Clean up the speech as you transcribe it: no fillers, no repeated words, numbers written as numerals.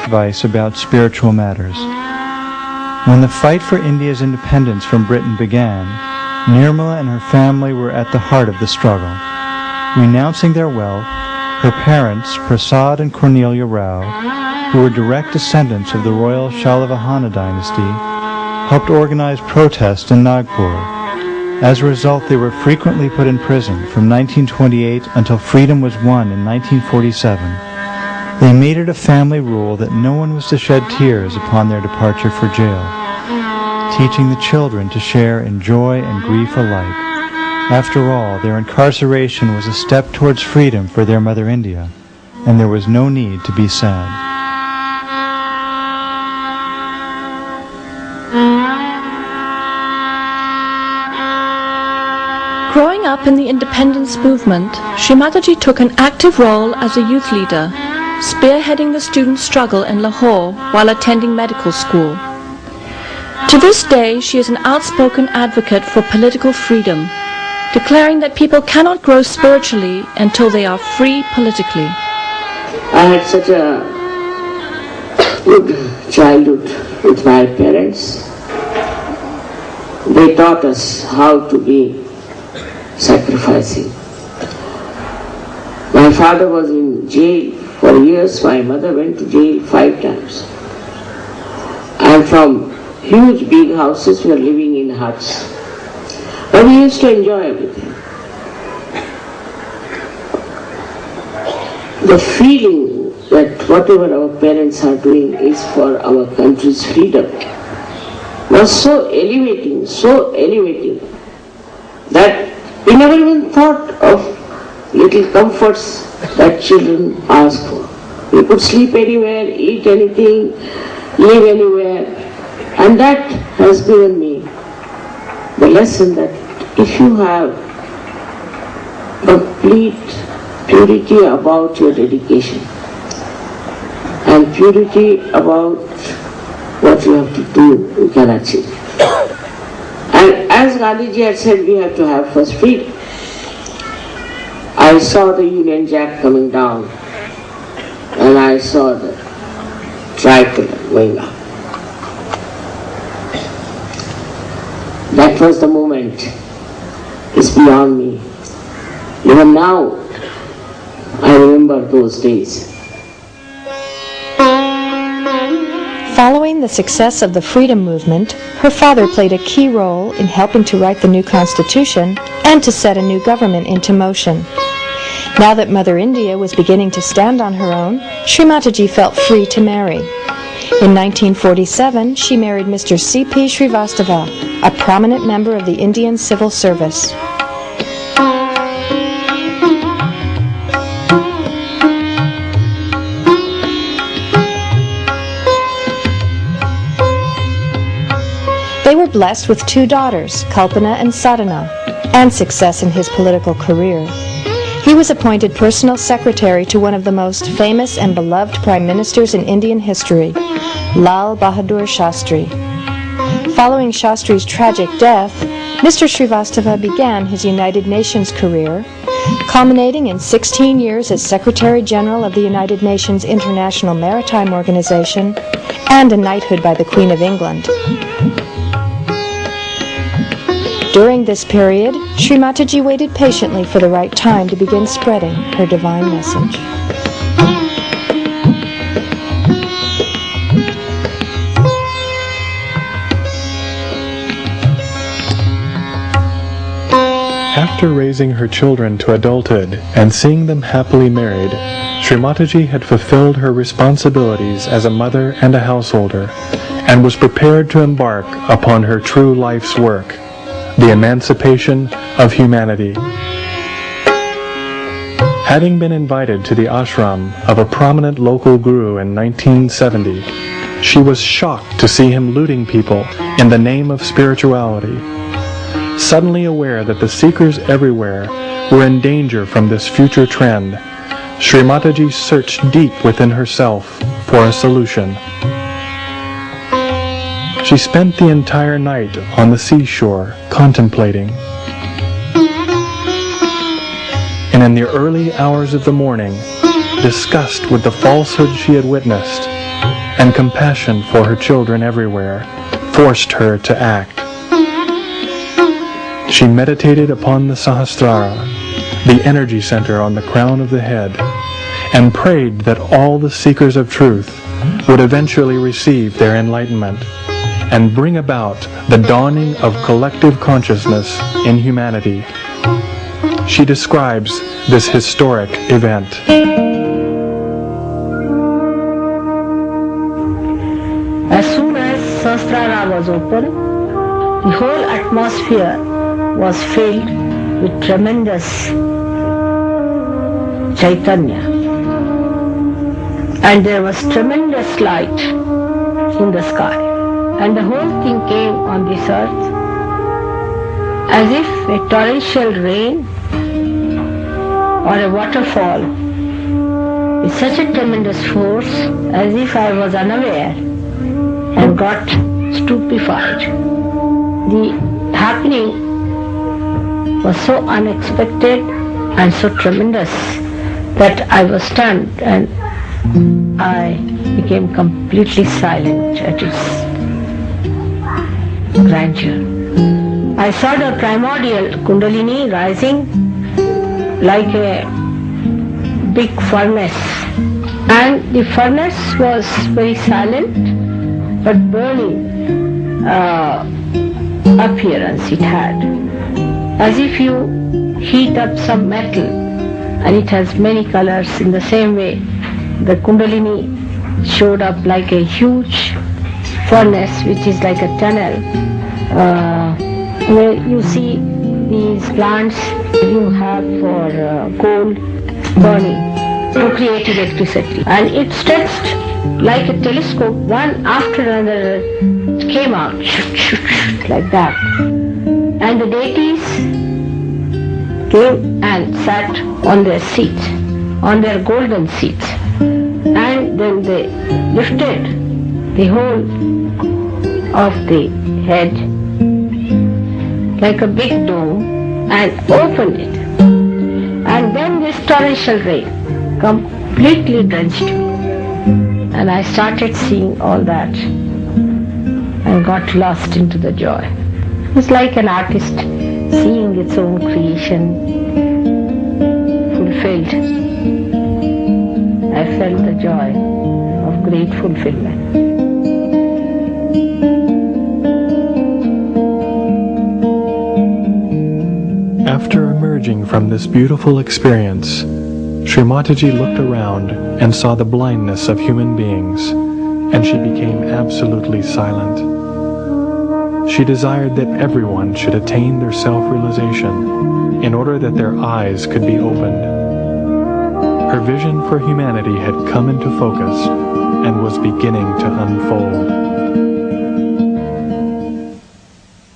advice about spiritual matters. When the fight for India's independence from Britain began, Nirmala and her family were at the heart of the struggle. Renouncing their wealth, her parents, Prasad and Cornelia Rao, who were direct descendants of the royal Shalavahana dynasty, helped organize protests in Nagpur. As a result, they were frequently put in prison from 1928 until freedom was won in 1947. They made it a family rule that no one was to shed tears upon their departure for jail, teaching the children to share in joy and grief alike. After all, their incarceration was a step towards freedom for their mother India, and there was no need to be sad. Growing up in the independence movement, Srimataji took an active role as a youth leader, spearheading the student struggle in Lahore while attending medical school. To this day, she is an outspoken advocate for political freedom, declaring that people cannot grow spiritually until they are free politically. I had such a good childhood with my parents. They taught us how to be sacrificing. My father was in jail for years. My mother went to jail 5 times. And from huge big houses we were living in huts. But we used to enjoy everything. The feeling that whatever our parents are doing is for our country's freedom was so elevating that we never even thought of little comforts that children ask for. We could sleep anywhere, eat anything, live anywhere, and that has given me the lesson that if you have complete purity about your dedication and purity about what you have to do, you can achieve. And as Gandhiji had said, we have to have first freedom. I saw the Union Jack coming down and I saw the tricolor going up. That was the moment. It's beyond me. Even now, I remember those days. Following the success of the freedom movement, her father played a key role in helping to write the new constitution and to set a new government into motion. Now that Mother India was beginning to stand on her own, Srimataji felt free to marry. In 1947, she married Mr. C.P. Srivastava, a prominent member of the Indian Civil Service. They were blessed with 2 daughters, Kalpana and Sadhana, and success in his political career. He was appointed personal secretary to one of the most famous and beloved prime ministers in Indian history, Lal Bahadur Shastri. Following Shastri's tragic death, Mr. Srivastava began his United Nations career, culminating in 16 years as Secretary General of the United Nations International Maritime Organization and a knighthood by the Queen of England. During this period, Srimataji waited patiently for the right time to begin spreading her divine message. After raising her children to adulthood and seeing them happily married, Srimataji had fulfilled her responsibilities as a mother and a householder, and was prepared to embark upon her true life's work, the emancipation of humanity. Having been invited to the ashram of a prominent local guru in 1970, she was shocked to see him looting people in the name of spirituality. Suddenly aware that the seekers everywhere were in danger from this future trend, Srimataji searched deep within herself for a solution. She spent the entire night on the seashore contemplating. And in the early hours of the morning, disgust with the falsehood she had witnessed, and compassion for her children everywhere forced her to act. She meditated upon the Sahasrara, the energy center on the crown of the head, and prayed that all the seekers of truth would eventually receive their enlightenment and bring about the dawning of collective consciousness in humanity. She describes this historic event. As soon as Sahasrara was open, the whole atmosphere was filled with tremendous Chaitanya. And there was tremendous light in the sky. And the whole thing came on this earth as if a torrential rain or a waterfall with such a tremendous force, as if I was unaware and got stupefied. The happening was so unexpected and so tremendous that I was stunned and I became completely silent at its grandeur. I saw the primordial Kundalini rising like a big furnace, and the furnace was very silent but burning appearance it had, as if you heat up some metal and it has many colors. In the same way, the Kundalini showed up like a huge furnace, which is like a tunnel, where you see these plants you have for coal burning to create electricity, and it stretched like a telescope. One after another came out like that, and the deities came and sat on their seats, on their golden seats, and then they lifted the whole of the head like a big dome and opened it, and then this torrential rain completely drenched me, and I started seeing all that and got lost into the joy. It was like an artist seeing its own creation fulfilled. I felt the joy of great fulfillment. After emerging from this beautiful experience, Sri Mataji looked around and saw the blindness of human beings, and she became absolutely silent. She desired that everyone should attain their self-realization in order that their eyes could be opened. Her vision for humanity had come into focus and was beginning to unfold.